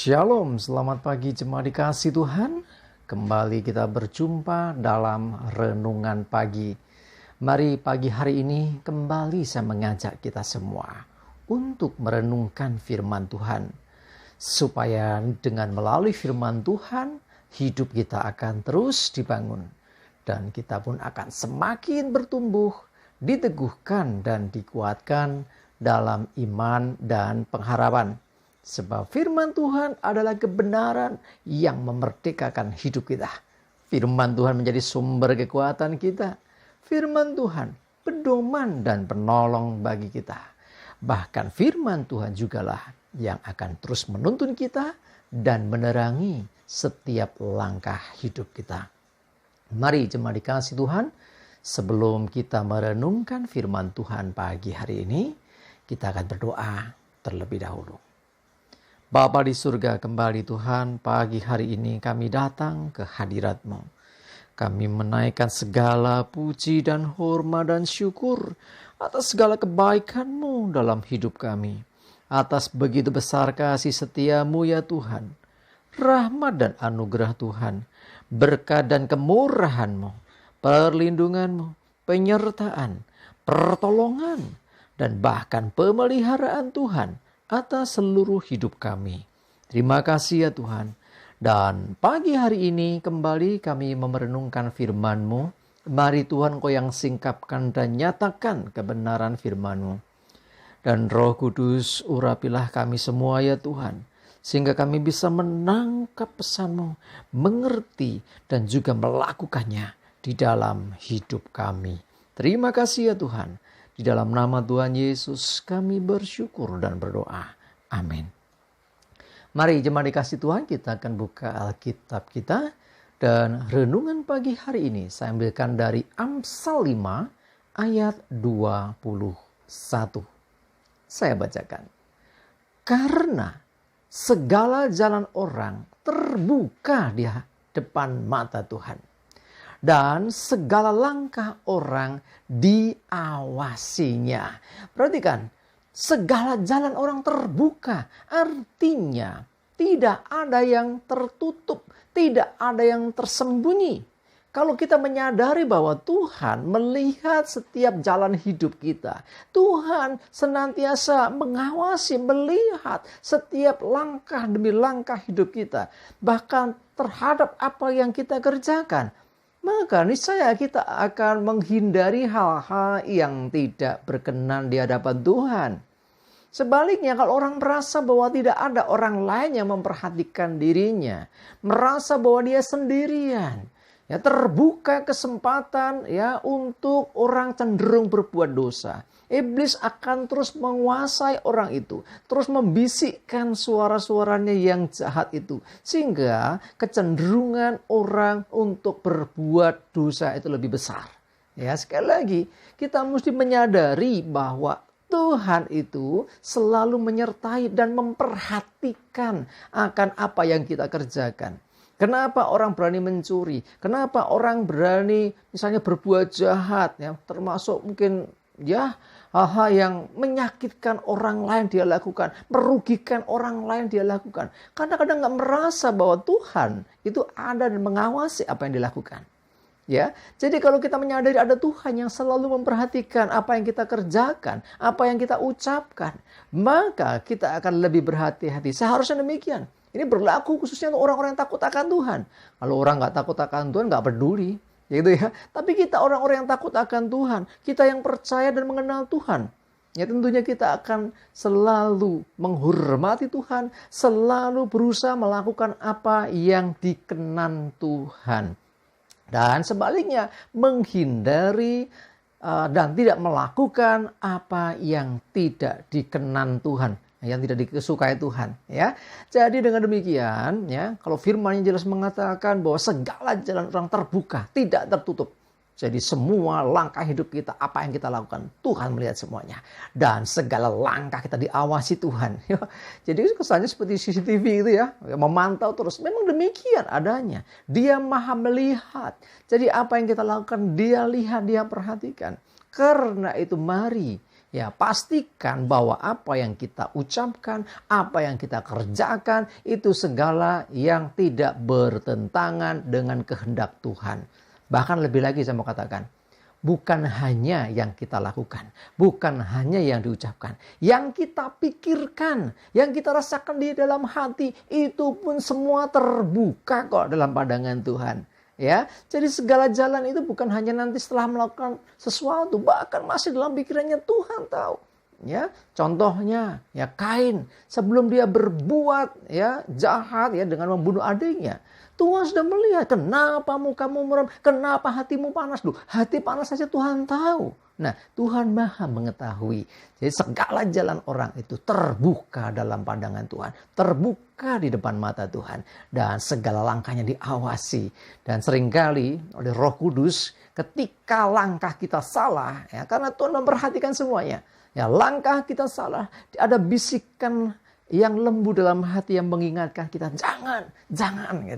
Shalom, selamat pagi jemaat dikasih Tuhan. Kembali kita berjumpa dalam renungan pagi. Mari pagi hari ini kembali saya mengajak kita semua untuk merenungkan firman Tuhan. Supaya dengan melalui firman Tuhan, hidup kita akan terus dibangun. Dan kita pun akan semakin bertumbuh, diteguhkan dan dikuatkan dalam iman dan pengharapan. Sebab firman Tuhan adalah kebenaran yang memerdekakan hidup kita. Firman Tuhan menjadi sumber kekuatan kita. Firman Tuhan pedoman dan penolong bagi kita. Bahkan firman Tuhan jugalah yang akan terus menuntun kita dan menerangi setiap langkah hidup kita. Mari jemaat dikasih Tuhan, sebelum kita merenungkan firman Tuhan pagi hari ini, kita akan berdoa terlebih dahulu. Bapa di surga, kembali Tuhan, pagi hari ini kami datang ke hadirat-Mu. Kami menaikkan segala puji dan hormat dan syukur atas segala kebaikan-Mu dalam hidup kami. Atas begitu besar kasih setia-Mu ya Tuhan. Rahmat dan anugerah Tuhan, berkat dan kemurahan-Mu, perlindungan-Mu, penyertaan, pertolongan, dan bahkan pemeliharaan Tuhan atas seluruh hidup kami. Terima kasih ya Tuhan. Dan pagi hari ini kembali kami merenungkan firman-Mu. Mari Tuhan Kau yang singkapkan dan nyatakan kebenaran firman-Mu. Dan Roh Kudus urapilah kami semua ya Tuhan. Sehingga kami bisa menangkap pesan-Mu, mengerti dan juga melakukannya di dalam hidup kami. Terima kasih ya Tuhan. Di dalam nama Tuhan Yesus kami bersyukur dan berdoa. Amin. Mari jemaat dikasih Tuhan, kita akan buka Alkitab kita. Dan renungan pagi hari ini saya ambilkan dari Amsal 5 ayat 21. Saya bacakan. Karena segala jalan orang terbuka di depan mata Tuhan. Dan segala langkah orang diawasinya. Perhatikan, segala jalan orang terbuka. Artinya tidak ada yang tertutup, tidak ada yang tersembunyi. Kalau kita menyadari bahwa Tuhan melihat setiap jalan hidup kita. Tuhan senantiasa mengawasi, melihat setiap langkah demi langkah hidup kita. Bahkan terhadap apa yang kita kerjakan. Maka niscaya kita akan menghindari hal-hal yang tidak berkenan di hadapan Tuhan. Sebaliknya kalau orang merasa bahwa tidak ada orang lain yang memperhatikan dirinya, merasa bahwa dia sendirian, ya terbuka kesempatan ya untuk orang cenderung berbuat dosa. Iblis akan terus menguasai orang itu, terus membisikkan suara-suaranya yang jahat itu, sehingga kecenderungan orang untuk berbuat dosa itu lebih besar. Ya, sekali lagi kita mesti menyadari bahwa Tuhan itu selalu menyertai dan memperhatikan akan apa yang kita kerjakan. Kenapa orang berani mencuri? Kenapa orang berani misalnya berbuat jahat? Ya, termasuk mungkin ya hal-hal yang menyakitkan orang lain dia lakukan, merugikan orang lain dia lakukan. Karena kadang nggak merasa bahwa Tuhan itu ada dan mengawasi apa yang dilakukan. Ya, jadi kalau kita menyadari ada Tuhan yang selalu memperhatikan apa yang kita kerjakan, apa yang kita ucapkan, maka kita akan lebih berhati-hati. Seharusnya demikian. Ini berlaku khususnya untuk orang-orang yang takut akan Tuhan. Kalau orang nggak takut akan Tuhan, nggak peduli. Gitu ya. Tapi kita orang-orang yang takut akan Tuhan, kita yang percaya dan mengenal Tuhan, ya tentunya kita akan selalu menghormati Tuhan, selalu berusaha melakukan apa yang dikenan Tuhan. Dan sebaliknya menghindari dan tidak melakukan apa yang tidak dikenan Tuhan, yang tidak disukai Tuhan, ya. Jadi dengan demikian, ya, kalau firman-Nya jelas mengatakan bahwa segala jalan orang terbuka, tidak tertutup. Jadi semua langkah hidup kita, apa yang kita lakukan, Tuhan melihat semuanya. Dan segala langkah kita diawasi Tuhan. Jadi kesannya seperti CCTV itu ya, memantau terus. Memang demikian adanya. Dia maha melihat. Jadi apa yang kita lakukan, dia lihat, dia perhatikan. Karena itu mari Ya, pastikan bahwa apa yang kita ucapkan, apa yang kita kerjakan, itu segala yang tidak bertentangan dengan kehendak Tuhan. Bahkan lebih lagi saya mau katakan, bukan hanya yang kita lakukan, bukan hanya yang diucapkan, yang kita pikirkan, yang kita rasakan di dalam hati, itu pun semua terbuka kok dalam pandangan Tuhan. Ya, jadi segala jalan itu bukan hanya nanti setelah melakukan sesuatu, bahkan masih dalam pikirannya Tuhan tahu. Ya, contohnya ya Kain sebelum dia berbuat ya jahat ya dengan membunuh adiknya, Tuhan sudah melihat kenapa mukamu muram, kenapa hatimu panas. Hati panas saja Tuhan tahu. Nah, Tuhan Maha mengetahui. Jadi segala jalan orang itu terbuka dalam pandangan Tuhan, terbuka di depan mata Tuhan, dan segala langkahnya diawasi. Dan seringkali oleh Roh Kudus ketika langkah kita salah, ya, karena Tuhan memperhatikan semuanya. Ya, langkah kita salah, ada bisikan yang lembut dalam hati yang mengingatkan kita, jangan,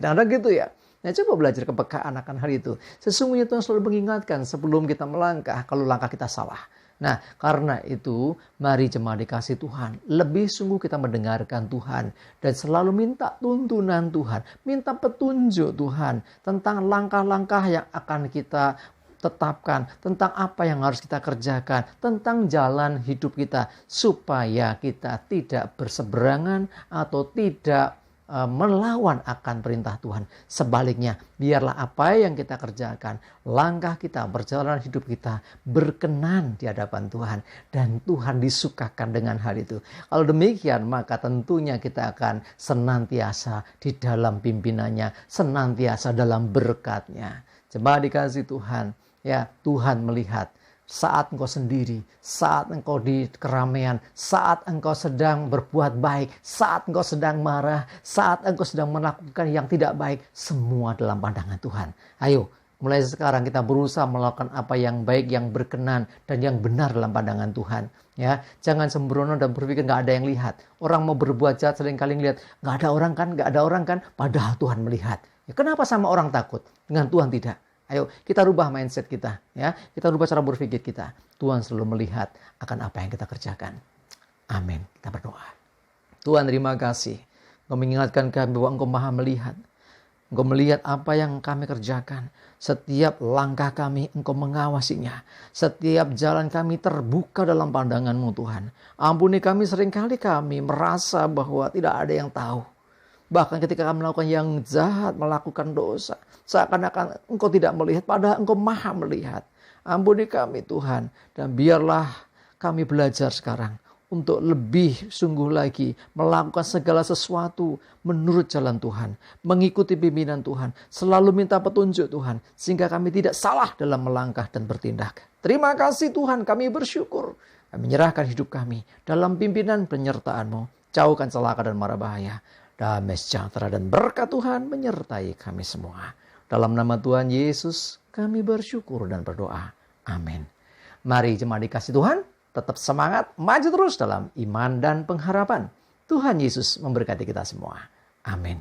ada gitu ya. Nah, coba belajar kepekaan akan hal itu. Sesungguhnya Tuhan selalu mengingatkan sebelum kita melangkah, kalau langkah kita salah. Nah, karena itu, mari jemaat dikasih Tuhan, lebih sungguh kita mendengarkan Tuhan, dan selalu minta tuntunan Tuhan, minta petunjuk Tuhan, tentang langkah-langkah yang akan kita tetapkan, tentang apa yang harus kita kerjakan, tentang jalan hidup kita, supaya kita tidak berseberangan atau tidak melawan akan perintah Tuhan. Sebaliknya, biarlah apa yang kita kerjakan, langkah kita, perjalanan hidup kita berkenan di hadapan Tuhan, dan Tuhan disukakan dengan hal itu. Kalau demikian, maka tentunya kita akan senantiasa di dalam pimpinannya, senantiasa dalam berkat-Nya. Coba dikasih Tuhan, ya, Tuhan melihat saat engkau sendiri, saat engkau di keramaian, saat engkau sedang berbuat baik, saat engkau sedang marah, saat engkau sedang melakukan yang tidak baik, semua dalam pandangan Tuhan. Ayo, mulai sekarang kita berusaha melakukan apa yang baik, yang berkenan, dan yang benar dalam pandangan Tuhan. Ya, jangan sembrono dan berpikir nggak ada yang lihat. Orang mau berbuat jahat seringkali ngelihat, nggak ada orang kan, padahal Tuhan melihat. Ya, kenapa sama orang takut, dengan Tuhan tidak? Ayo kita rubah mindset kita, ya. Kita rubah cara berpikir kita. Tuhan selalu melihat akan apa yang kita kerjakan. Amin. Kita berdoa. Tuhan, terima kasih. Engkau mengingatkan kami bahwa Engkau Maha melihat. Engkau melihat apa yang kami kerjakan. Setiap langkah kami Engkau mengawasinya. Setiap jalan kami terbuka dalam pandangan-Mu, Tuhan. Ampuni kami, seringkali kami merasa bahwa tidak ada yang tahu. Bahkan ketika kami melakukan yang jahat, melakukan dosa, seakan-akan Engkau tidak melihat, padahal Engkau Maha melihat. Ampuni kami Tuhan, dan biarlah kami belajar sekarang untuk lebih sungguh lagi melakukan segala sesuatu menurut jalan Tuhan, mengikuti pimpinan Tuhan, selalu minta petunjuk Tuhan, sehingga kami tidak salah dalam melangkah dan bertindak. Terima kasih Tuhan, kami bersyukur. Kami menyerahkan hidup kami dalam pimpinan penyertaan-Mu. Jauhkan celaka dan mara bahaya. Damai sejahtera dan berkat Tuhan menyertai kami semua. Dalam nama Tuhan Yesus kami bersyukur dan berdoa. Amin. Mari jemaat dikasih Tuhan, tetap semangat, maju terus dalam iman dan pengharapan. Tuhan Yesus memberkati kita semua. Amin.